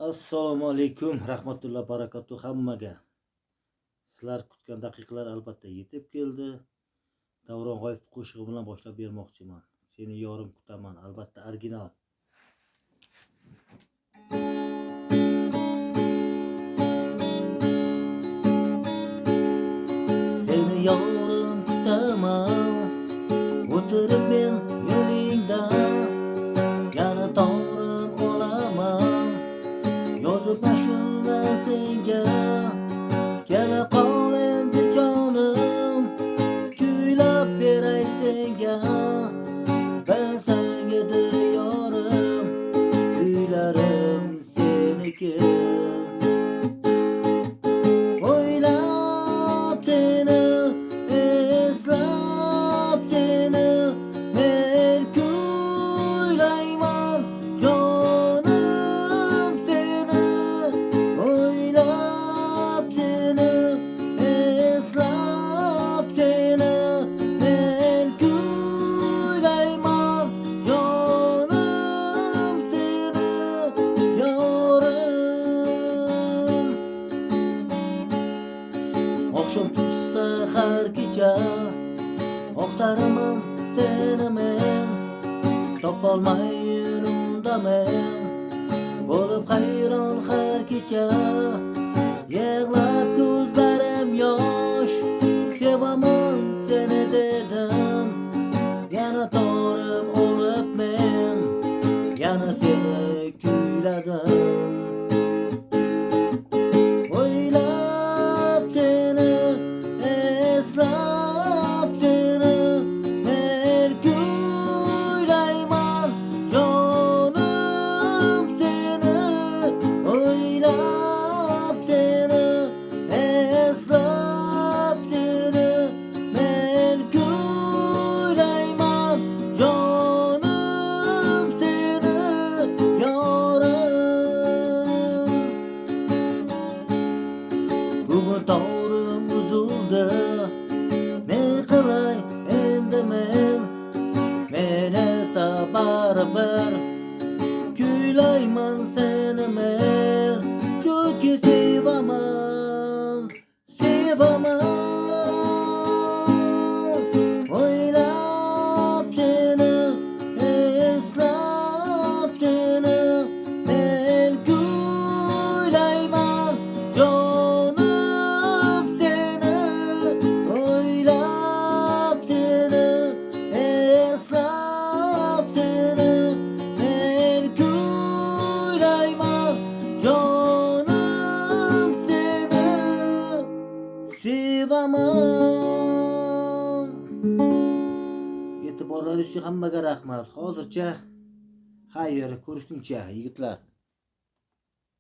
Assalomu alaykum, rahmatullohi barakatuh hammaga. Sizlar kutgan daqiqalar albatta yetib keldi. Davron G'oyev qo'shig'i bilan boshlab bermoqchiman. Seni yorim kutaman, albatta original. Seni yorim kutaman, o'tirib men yo'lingda, yana torim olaman, yozib ashula senga. Kela qol endi jonim, kuylab beray senga. Bilsang edi yorim, kuylarim seniki. O'ylab seni, eslab seni, men kuylayman jonim seni. O'ylab seni, eslab seni, men kuylayman jonim seni, yorim. Oqshom tushsa har kecha oqtaraman seni men, topolmay yurumdaman, bo'lib hayron har kecha. Yig'lab ko'zlarim yosh, sevaman seni dedim. Yana torim olib men, yana seni kuyladim. O'ylab seni, eslab seni, men kuylayman jonim seni. O'ylab seni, eslab seni, men kuylayman jonim seni, yorim. Bugun torim uzildi, ne qilay endi men esa baribir kuylayman seni men. Chunki sevaman, sevaman. O'ylab seni, eslab seni, men kuylayman jonim seni. O'ylab seni, eslab seni, men kuylayman jonim seni, sevaman. E'tiborlaringiz uchun hammaga rahmat. Hozircha xayr, ko'rishguncha yigitlar.